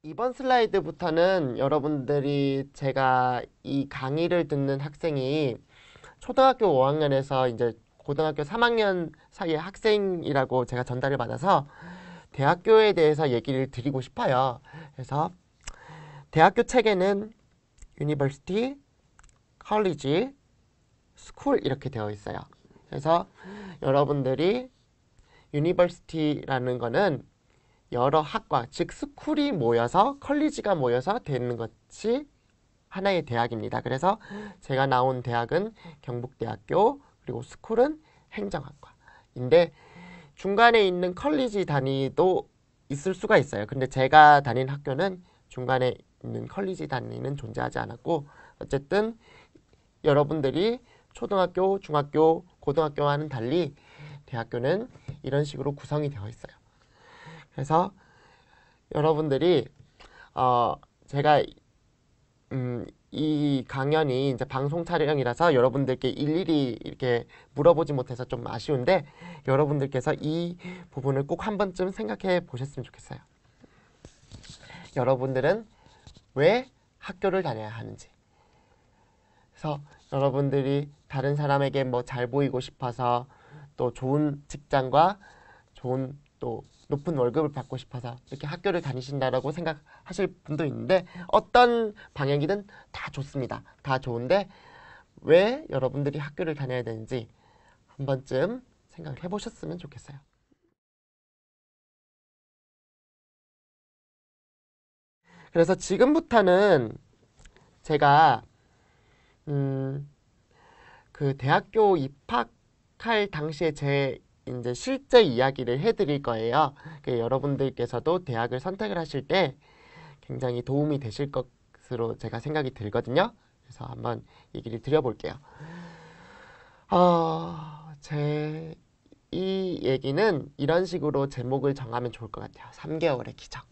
이번 슬라이드부터는 여러분들이 제가 이 강의를 듣는 학생이 초등학교 5학년에서 이제 고등학교 3학년 사이의 학생이라고 제가 전달을 받아서 대학교에 대해서 얘기를 드리고 싶어요. 그래서 대학교 책에는 유니버시티, 컬리지, 스쿨 이렇게 되어 있어요. 그래서 여러분들이 유니버시티라는 거는 여러 학과, 즉 스쿨이 모여서 컬리지가 모여서 되는 것이 하나의 대학입니다. 그래서 제가 나온 대학은 경북대학교, 그리고 스쿨은 행정학과인데 중간에 있는 컬리지 단위도 있을 수가 있어요. 근데 제가 다닌 학교는 중간에 있는 컬리지 단위는 존재하지 않았고, 어쨌든 여러분들이 초등학교, 중학교, 고등학교와는 달리 대학교는 이런 식으로 구성이 되어 있어요. 그래서 여러분들이 제가 이 강연이 이제 방송 촬영이라서 여러분들께 일일이 이렇게 물어보지 못해서 좀 아쉬운데, 여러분들께서 이 부분을 꼭 한 번쯤 생각해 보셨으면 좋겠어요. 여러분들은 왜 학교를 다녀야 하는지. 그래서 여러분들이 다른 사람에게 뭐 잘 보이고 싶어서, 또 좋은 직장과 좋은 또 높은 월급을 받고 싶어서 이렇게 학교를 다니신다라고 생각하실 분도 있는데, 어떤 방향이든 다 좋습니다. 다 좋은데 왜 여러분들이 학교를 다녀야 되는지 한 번쯤 생각을 해보셨으면 좋겠어요. 그래서 지금부터는 제가 음, 그 대학교 입학할 당시에 제 이제 실제 이야기를 해드릴 거예요. 여러분들께서도 대학을 선택을 하실 때 굉장히 도움이 되실 것으로 제가 생각이 들거든요. 그래서 한번 얘기를 드려볼게요. 이 얘기는 이런 식으로 제목을 정하면 좋을 것 같아요. 3개월의 기적.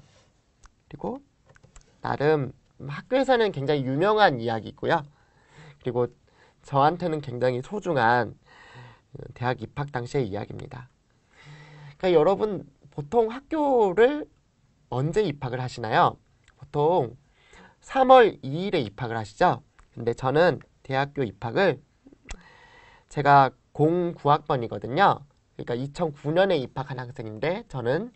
그리고 나름 학교에서는 굉장히 유명한 이야기고요. 그리고 저한테는 굉장히 소중한 대학 입학 당시의 이야기입니다. 그러니까 여러분 보통 학교를 언제 입학을 하시나요? 보통 3월 2일에 입학을 하시죠? 근데 저는 대학교 입학을 제가 09학번이거든요. 그러니까 2009년에 입학한 학생인데 저는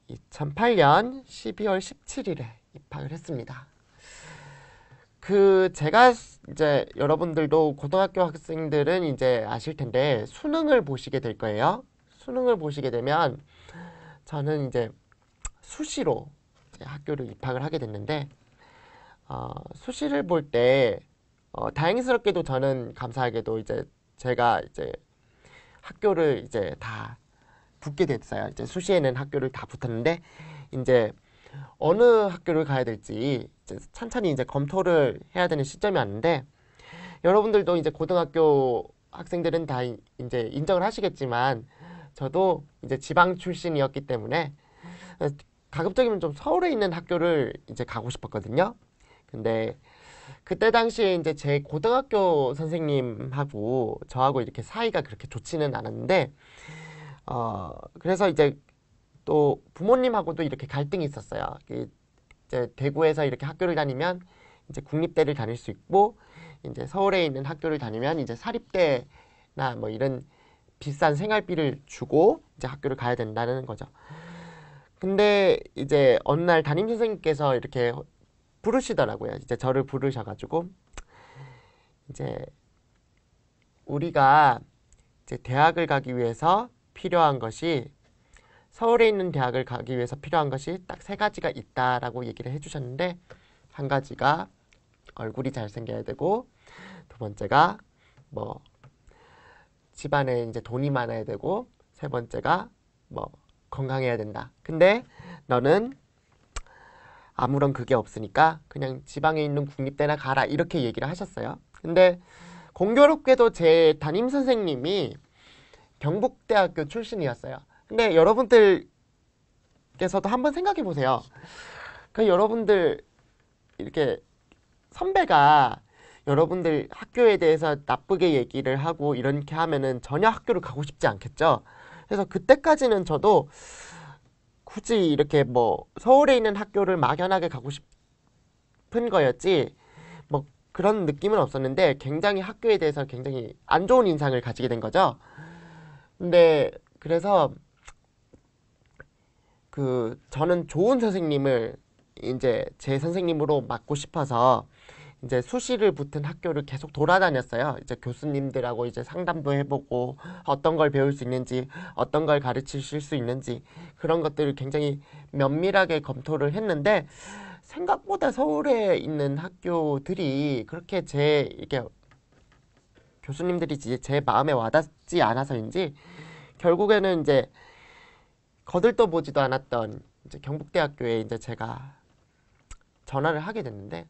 2008년 12월 17일에 입학을 했습니다. 제가 이제 여러분들도 고등학교 학생들은 이제 아실 텐데 수능을 보시게 될 거예요. 수능을 보시게 되면 저는 이제 수시로 이제 학교를 입학을 하게 됐는데, 수시를 볼 때 다행스럽게도 저는 감사하게도 이제 제가 이제 학교를 이제 다 붙게 됐어요. 이제 수시에는 학교를 다 붙었는데 이제 어느 학교를 가야 될지 이제 천천히 이제 검토를 해야 되는 시점이 왔는데, 여러분들도 이제 고등학교 학생들은 다 이제 인정을 하시겠지만 저도 이제 지방 출신이었기 때문에 가급적이면 좀 서울에 있는 학교를 이제 가고 싶었거든요. 근데 그때 당시에 이제 제 고등학교 선생님하고 저하고 이렇게 사이가 그렇게 좋지는 않았는데, 그래서 이제 또 부모님하고도 이렇게 갈등이 있었어요. 이제 대구에서 이렇게 학교를 다니면 이제 국립대를 다닐 수 있고, 이제 서울에 있는 학교를 다니면 이제 사립대나 뭐 이런 비싼 생활비를 주고 이제 학교를 가야 된다는 거죠. 근데 이제 어느 날 담임 선생님께서 이렇게 부르시더라고요. 이제 저를 부르셔가지고 이제 우리가 이제 대학을 가기 위해서 필요한 것이, 서울에 있는 대학을 가기 위해서 필요한 것이 딱 세 가지가 있다라고 얘기를 해주셨는데, 한 가지가 얼굴이 잘생겨야 되고, 두 번째가 뭐 집안에 이제 돈이 많아야 되고, 세 번째가 뭐 건강해야 된다. 근데 너는 아무런 그게 없으니까 그냥 지방에 있는 국립대나 가라, 이렇게 얘기를 하셨어요. 근데 공교롭게도 제 담임 선생님이 경북대학교 출신이었어요. 근데 여러분들께서도 한번 생각해 보세요. 여러분들 이렇게 선배가 여러분들 학교에 대해서 나쁘게 얘기를 하고 이렇게 하면은 전혀 학교를 가고 싶지 않겠죠. 그래서 그때까지는 저도 굳이 이렇게 뭐 서울에 있는 학교를 막연하게 가고 싶은 거였지 뭐 그런 느낌은 없었는데 굉장히 학교에 대해서 굉장히 안 좋은 인상을 가지게 된 거죠. 근데 그래서 저는 좋은 선생님을 이제 제 선생님으로 맡고 싶어서 이제 수시를 붙은 학교를 계속 돌아다녔어요. 이제 교수님들하고 이제 상담도 해보고 어떤 걸 배울 수 있는지, 어떤 걸 가르치실 수 있는지 그런 것들을 굉장히 면밀하게 검토를 했는데 생각보다 서울에 있는 학교들이 그렇게 이렇게 교수님들이 제 마음에 와닿지 않아서인지 결국에는 이제 거들떠 보지도 않았던 이제 경북대학교에 이제 제가 전화를 하게 됐는데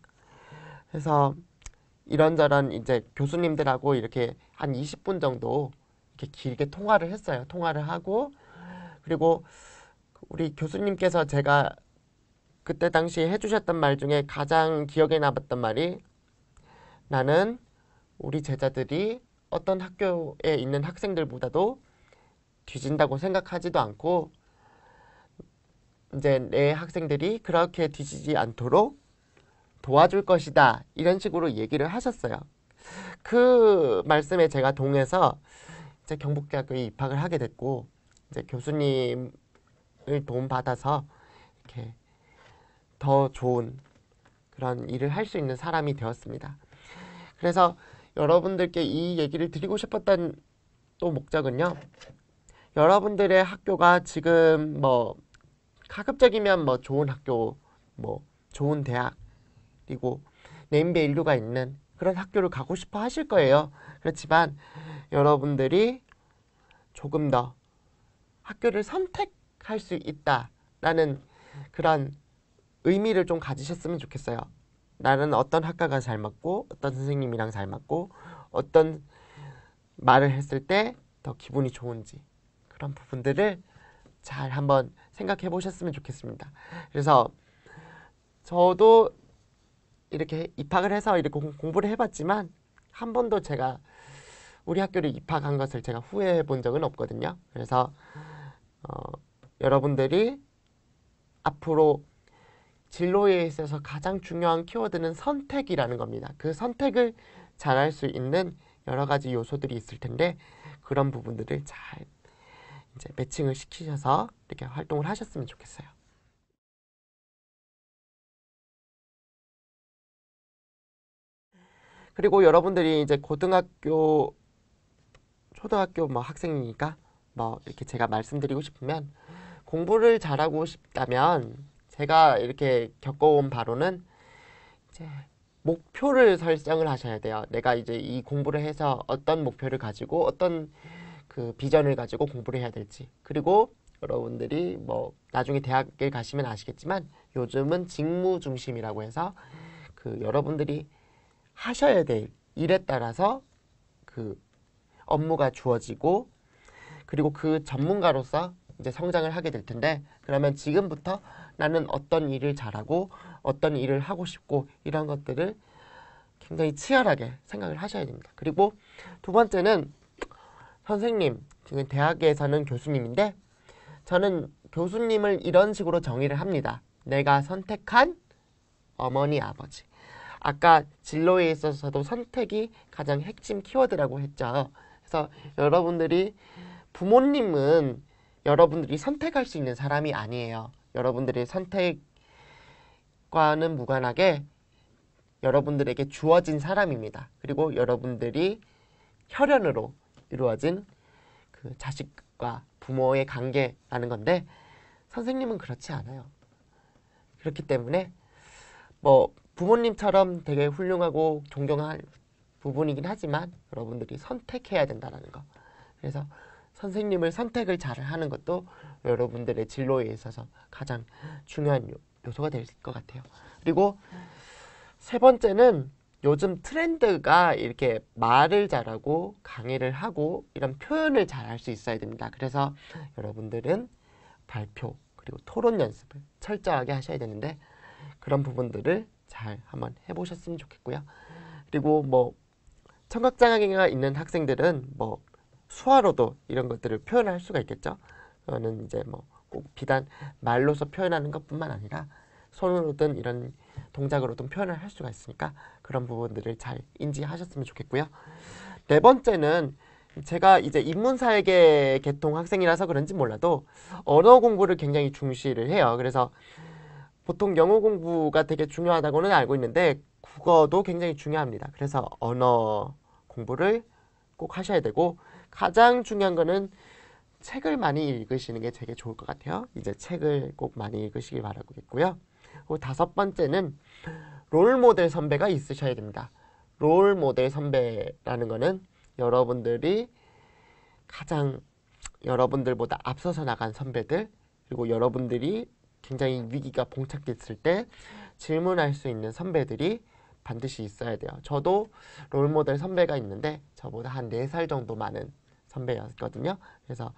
그래서 이런저런 이제 교수님들하고 이렇게 한 20분 정도 이렇게 길게 통화를 했어요. 통화를 하고 그리고 우리 교수님께서 제가 그때 당시에 해주셨던 말 중에 가장 기억에 남았던 말이 나는 우리 제자들이 어떤 학교에 있는 학생들보다도 뒤진다고 생각하지도 않고 이제 내 학생들이 그렇게 뒤지지 않도록 도와줄 것이다. 이런 식으로 얘기를 하셨어요. 그 말씀에 제가 동해서 이제 경북대학교에 입학을 하게 됐고 이제 교수님을 도움받아서 이렇게 더 좋은 그런 일을 할 수 있는 사람이 되었습니다. 그래서 여러분들께 이 얘기를 드리고 싶었던 또 목적은요. 여러분들의 학교가 지금 뭐 가급적이면 뭐 좋은 학교, 뭐 좋은 대학, 그리고 네임밸 인류가 있는 그런 학교를 가고 싶어 하실 거예요. 그렇지만 여러분들이 조금 더 학교를 선택할 수 있다라는 그런 의미를 좀 가지셨으면 좋겠어요. 나는 어떤 학과가 잘 맞고 어떤 선생님이랑 잘 맞고 어떤 말을 했을 때 더 기분이 좋은지 그런 부분들을 잘 한번 생각해 보셨으면 좋겠습니다. 그래서 저도 이렇게 입학을 해서 이렇게 공부를 해봤지만 한 번도 제가 우리 학교를 입학한 것을 제가 후회해 본 적은 없거든요. 그래서 여러분들이 앞으로 진로에 있어서 가장 중요한 키워드는 선택이라는 겁니다. 그 선택을 잘할 수 있는 여러 가지 요소들이 있을 텐데 그런 부분들을 잘 이제 매칭을 시키셔서 이렇게 활동을 하셨으면 좋겠어요. 그리고 여러분들이 이제 고등학교, 초등학교 뭐 학생이니까 뭐 이렇게 제가 말씀드리고 싶으면 공부를 잘하고 싶다면 제가 이렇게 겪어온 바로는 이제 목표를 설정을 하셔야 돼요. 내가 이제 이 공부를 해서 어떤 목표를 가지고 어떤 그 비전을 가지고 공부를 해야 될지. 그리고 여러분들이 뭐 나중에 대학을 가시면 아시겠지만 요즘은 직무 중심이라고 해서 그 여러분들이 하셔야 될 일에 따라서 그 업무가 주어지고 그리고 그 전문가로서 이제 성장을 하게 될 텐데 그러면 지금부터 나는 어떤 일을 잘하고 어떤 일을 하고 싶고 이런 것들을 굉장히 치열하게 생각을 하셔야 됩니다. 그리고 두 번째는 선생님, 지금 대학에서는 교수님인데 저는 교수님을 이런 식으로 정의를 합니다. 내가 선택한 어머니, 아버지. 아까 진로에 있어서도 선택이 가장 핵심 키워드라고 했죠. 그래서 여러분들이 부모님은 여러분들이 선택할 수 있는 사람이 아니에요. 여러분들의 선택과는 무관하게 여러분들에게 주어진 사람입니다. 그리고 여러분들이 혈연으로 이루어진 그 자식과 부모의 관계라는 건데 선생님은 그렇지 않아요. 그렇기 때문에 뭐 부모님처럼 되게 훌륭하고 존경할 부분이긴 하지만 여러분들이 선택해야 된다는 거. 그래서 선생님을 선택을 잘 하는 것도 여러분들의 진로에 있어서 가장 중요한 요소가 될 것 같아요. 그리고 세 번째는 요즘 트렌드가 이렇게 말을 잘하고 강의를 하고 이런 표현을 잘 할 수 있어야 됩니다. 그래서 여러분들은 발표 그리고 토론 연습을 철저하게 하셔야 되는데 그런 부분들을 잘 한번 해보셨으면 좋겠고요. 그리고 뭐 청각장애가 있는 학생들은 뭐 수화로도 이런 것들을 표현할 수가 있겠죠. 그거는 이제 뭐 꼭 비단 말로서 표현하는 것뿐만 아니라 손으로든 이런 동작으로든 표현을 할 수가 있으니까 그런 부분들을 잘 인지하셨으면 좋겠고요. 네 번째는 제가 이제 인문사회계 계통 학생이라서 그런지 몰라도 언어 공부를 굉장히 중시를 해요. 그래서 보통 영어 공부가 되게 중요하다고는 알고 있는데 국어도 굉장히 중요합니다. 그래서 언어 공부를 꼭 하셔야 되고 가장 중요한 거는 책을 많이 읽으시는 게 되게 좋을 것 같아요. 이제 책을 꼭 많이 읽으시길 바라겠고요. 그리고 다섯 번째는 롤모델 선배가 있으셔야 됩니다. 롤모델 선배라는 거는 여러분들이 가장 여러분들보다 앞서서 나간 선배들, 그리고 여러분들이 굉장히 위기가 봉착됐을 때 질문할 수 있는 선배들이 반드시 있어야 돼요. 저도 롤모델 선배가 있는데 저보다 한 4살 정도 많은 선배였거든요. 그래서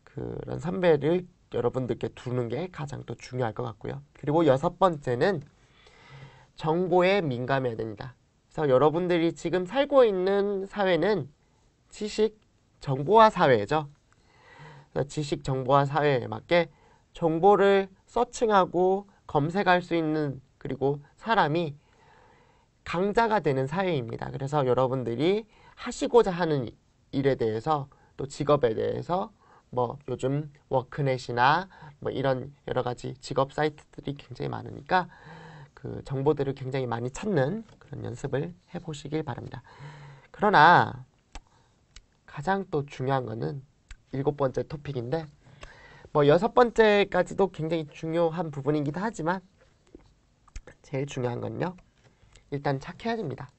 그런 선배를 여러분들께 두는 게 가장 또 중요할 것 같고요. 그리고 여섯 번째는 정보에 민감해야 됩니다. 그래서 여러분들이 지금 살고 있는 사회는 지식 정보화 사회죠. 그래서 지식 정보화 사회에 맞게 정보를 서칭하고 검색할 수 있는 그리고 사람이 강자가 되는 사회입니다. 그래서 여러분들이 하시고자 하는 일에 대해서 또 직업에 대해서 뭐 요즘 워크넷이나 뭐 이런 여러 가지 직업 사이트들이 굉장히 많으니까 그 정보들을 굉장히 많이 찾는 그런 연습을 해보시길 바랍니다. 그러나 가장 또 중요한 거는 7번째 토픽인데 뭐 6번째까지도 굉장히 중요한 부분이기도 하지만 제일 중요한 건요. 일단 착해야 됩니다.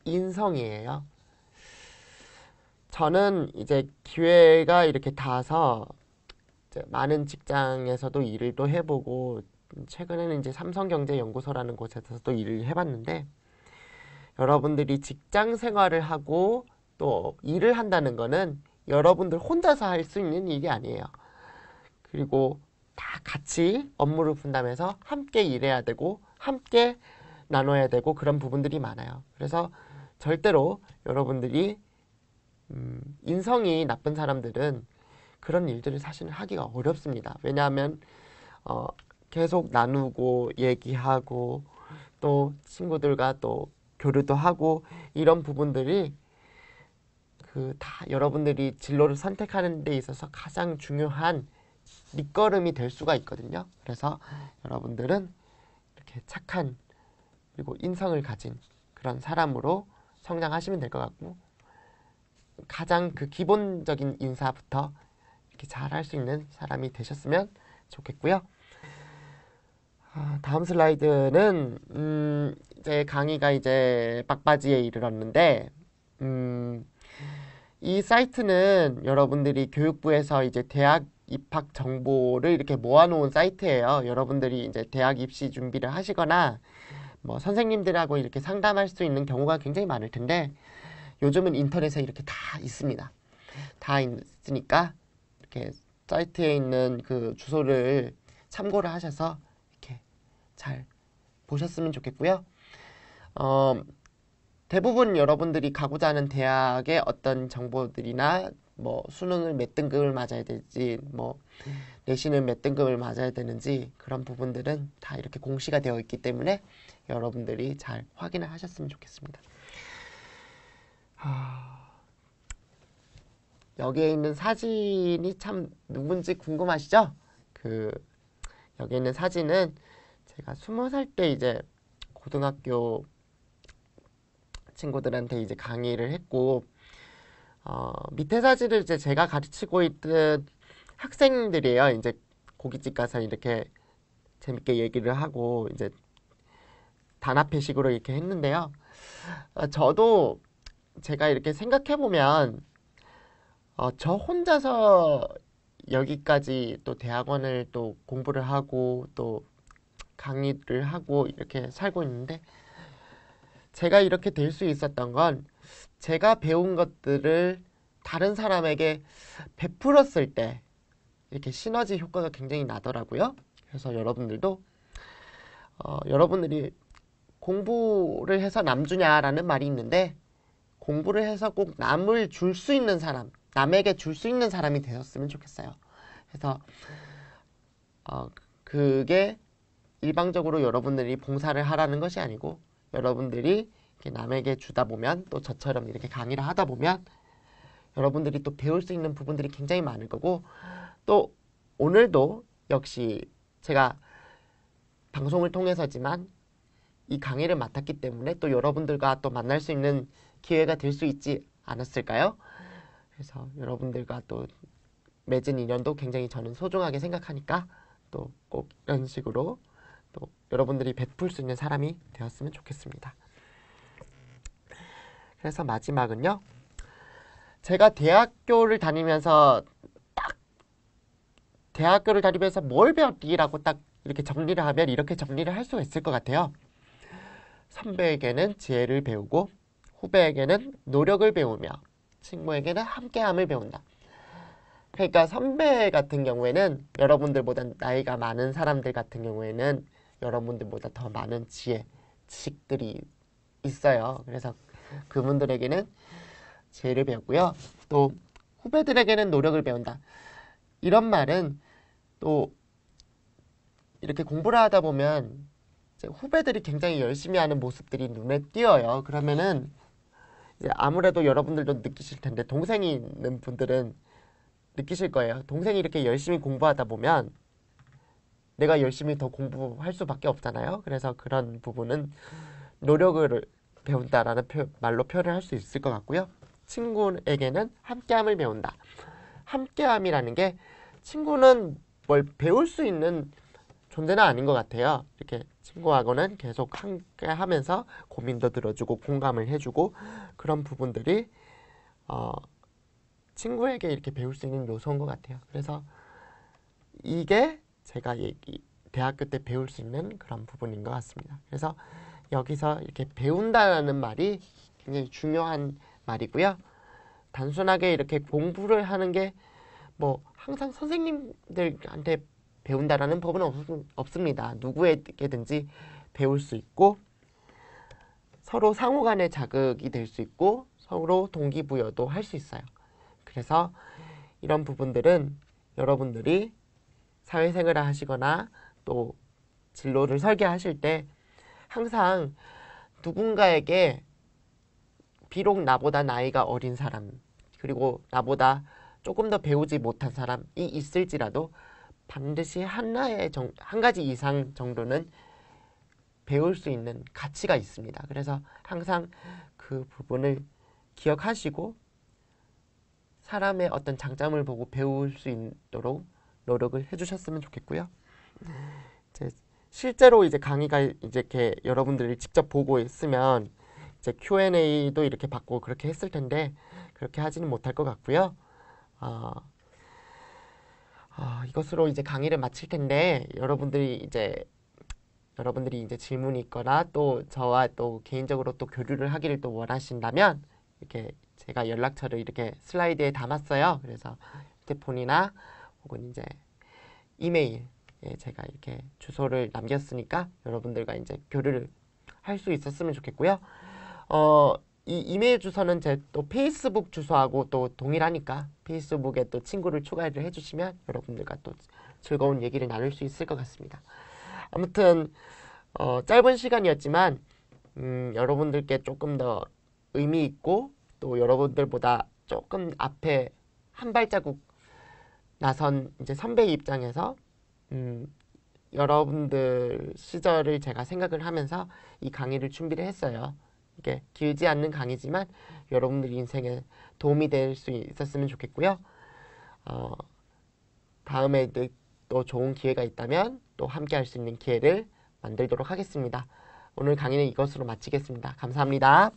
인성이에요. 저는 이제 기회가 이렇게 닿아서 이제 많은 직장에서도 일을 또 해보고 최근에는 이제 삼성경제연구소라는 곳에서도 일을 해봤는데 여러분들이 직장 생활을 하고 또 일을 한다는 거는 여러분들 혼자서 할 수 있는 일이 아니에요. 그리고 다 같이 업무를 분담해서 함께 일해야 되고 함께 나눠야 되고 그런 부분들이 많아요. 그래서 절대로 여러분들이 인성이 나쁜 사람들은 그런 일들을 사실은 하기가 어렵습니다. 왜냐하면 계속 나누고 얘기하고 또 친구들과 또 교류도 하고 이런 부분들이 그 다 여러분들이 진로를 선택하는 데 있어서 가장 중요한 밑거름이 될 수가 있거든요. 그래서 여러분들은 이렇게 착한 그리고 인성을 가진 그런 사람으로 성장하시면 될 것 같고 가장 그 기본적인 인사부터 이렇게 잘 할 수 있는 사람이 되셨으면 좋겠고요. 다음 슬라이드는 이제 강의가 이제 막바지에 이르렀는데 이 사이트는 여러분들이 교육부에서 이제 대학 입학 정보를 이렇게 모아놓은 사이트예요. 여러분들이 이제 대학 입시 준비를 하시거나 뭐 선생님들하고 이렇게 상담할 수 있는 경우가 굉장히 많을 텐데 요즘은 인터넷에 이렇게 다 있습니다. 다 있으니까 이렇게 사이트에 있는 그 주소를 참고를 하셔서 이렇게 잘 보셨으면 좋겠고요. 대부분 여러분들이 가고자 하는 대학의 어떤 정보들이나 뭐 수능을 몇 등급을 맞아야 될지 뭐 내신을 몇 등급을 맞아야 되는지 그런 부분들은 다 이렇게 공시가 되어 있기 때문에 여러분들이 잘 확인을 하셨으면 좋겠습니다. 여기에 있는 사진이 참 누군지 궁금하시죠? 여기 있는 사진은 제가 20살 때 이제 고등학교 친구들한테 이제 강의를 했고 밑에 사진을 이제 제가 가르치고 있던 학생들이에요. 이제 고깃집 가서 이렇게 재밌게 얘기를 하고 이제 단합회식으로 이렇게 했는데요. 저도 제가 이렇게 생각해 보면 저 혼자서 여기까지 또 대학원을 또 공부를 하고 또 강의를 하고 이렇게 살고 있는데 제가 이렇게 될 수 있었던 건 제가 배운 것들을 다른 사람에게 베풀었을 때 이렇게 시너지 효과가 굉장히 나더라고요. 그래서 여러분들도 여러분들이 공부를 해서 남 주냐라는 말이 있는데 공부를 해서 꼭 남을 줄 수 있는 사람, 남에게 줄 수 있는 사람이 되셨으면 좋겠어요. 그래서 그게 일방적으로 여러분들이 봉사를 하라는 것이 아니고 여러분들이 이렇게 남에게 주다 보면 또 저처럼 이렇게 강의를 하다 보면 여러분들이 또 배울 수 있는 부분들이 굉장히 많을 거고 또 오늘도 역시 제가 방송을 통해서지만 이 강의를 맡았기 때문에 또 여러분들과 또 만날 수 있는 기회가 될 수 있지 않았을까요? 그래서 여러분들과 또 맺은 인연도 굉장히 저는 소중하게 생각하니까 또 꼭 이런 식으로 또 여러분들이 베풀 수 있는 사람이 되었으면 좋겠습니다. 그래서 마지막은요. 제가 대학교를 다니면서 뭘 배웠기라고 딱 이렇게 정리를 하면 이렇게 정리를 할 수가 있을 것 같아요. 선배에게는 지혜를 배우고 후배에게는 노력을 배우며 친구에게는 함께함을 배운다. 그러니까 선배 같은 경우에는 여러분들보다 나이가 많은 사람들 같은 경우에는 여러분들보다 더 많은 지혜, 지식들이 있어요. 그래서 그분들에게는 지혜를 배웠고요. 또 후배들에게는 노력을 배운다. 이런 말은 또 이렇게 공부를 하다 보면 이제 후배들이 굉장히 열심히 하는 모습들이 눈에 띄어요. 그러면은 이제 아무래도 여러분들도 느끼실 텐데 동생이 있는 분들은 느끼실 거예요. 동생이 이렇게 열심히 공부하다 보면 내가 열심히 더 공부할 수밖에 없잖아요. 그래서 그런 부분은 노력을 배운다라는 말로 표현을 할 수 있을 것 같고요. 친구에게는 함께함을 배운다. 함께함이라는 게 친구는 뭘 배울 수 있는 존재는 아닌 것 같아요. 이렇게 친구하고는 계속 함께 하면서 고민도 들어주고 공감을 해주고 그런 부분들이 친구에게 이렇게 배울 수 있는 요소인 것 같아요. 그래서 이게 제가 대학교 때 배울 수 있는 그런 부분인 것 같습니다. 그래서 여기서 이렇게 배운다는 말이 굉장히 중요한 말이고요. 단순하게 이렇게 공부를 하는 게 뭐 항상 선생님들한테 배운다라는 법은 없습니다. 누구에게든지 배울 수 있고 서로 상호 간의 자극이 될 수 있고 서로 동기부여도 할 수 있어요. 그래서 이런 부분들은 여러분들이 사회생활을 하시거나 또 진로를 설계하실 때 항상 누군가에게 비록 나보다 나이가 어린 사람 그리고 나보다 조금 더 배우지 못한 사람이 있을지라도 반드시 한 가지 이상 정도는 배울 수 있는 가치가 있습니다. 그래서 항상 그 부분을 기억하시고 사람의 어떤 장점을 보고 배울 수 있도록 노력을 해주셨으면 좋겠고요. 실제로 이제 강의가 이제 이렇게 여러분들이 직접 보고 있으면 이제 Q&A도 이렇게 받고 그렇게 했을 텐데 그렇게 하지는 못할 것 같고요. 이것으로 이제 강의를 마칠 텐데 여러분들이 이제 질문이 있거나 또 저와 또 개인적으로 또 교류를 하기를 또 원하신다면 이렇게 제가 연락처를 이렇게 슬라이드에 담았어요. 그래서 휴대폰이나 혹은 이제 이메일 제가 이렇게 주소를 남겼으니까 여러분들과 이제 교류를 할 수 있었으면 좋겠고요. 이 이메일 주소는 제 또 페이스북 주소하고 또 동일하니까 페이스북에 또 친구를 추가를 해주시면 여러분들과 또 즐거운 얘기를 나눌 수 있을 것 같습니다. 아무튼 짧은 시간이었지만 여러분들께 조금 더 의미 있고 또 여러분들보다 조금 앞에 한 발자국 나선 이제 선배의 입장에서 여러분들 시절을 제가 생각을 하면서 이 강의를 준비를 했어요. 이게 길지 않는 강의지만 여러분들 인생에 도움이 될 수 있었으면 좋겠고요. 다음에 또 좋은 기회가 있다면 또 함께 할 수 있는 기회를 만들도록 하겠습니다. 오늘 강의는 이것으로 마치겠습니다. 감사합니다.